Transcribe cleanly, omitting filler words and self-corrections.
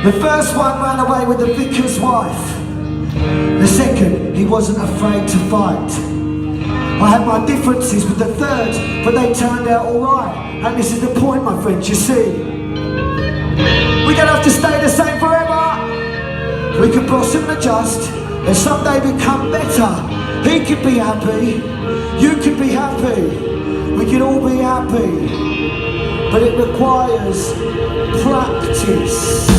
The first one ran away with the vicar's wife. The second, he wasn't afraid to fight. I had my differences with the third, but they turned out alright. And this is the point, my friends, you see. We don't have to stay the same forever. We can blossom and adjust, and someday become better. He could be happy, you could be happy, we can all be happy. But it requires practice.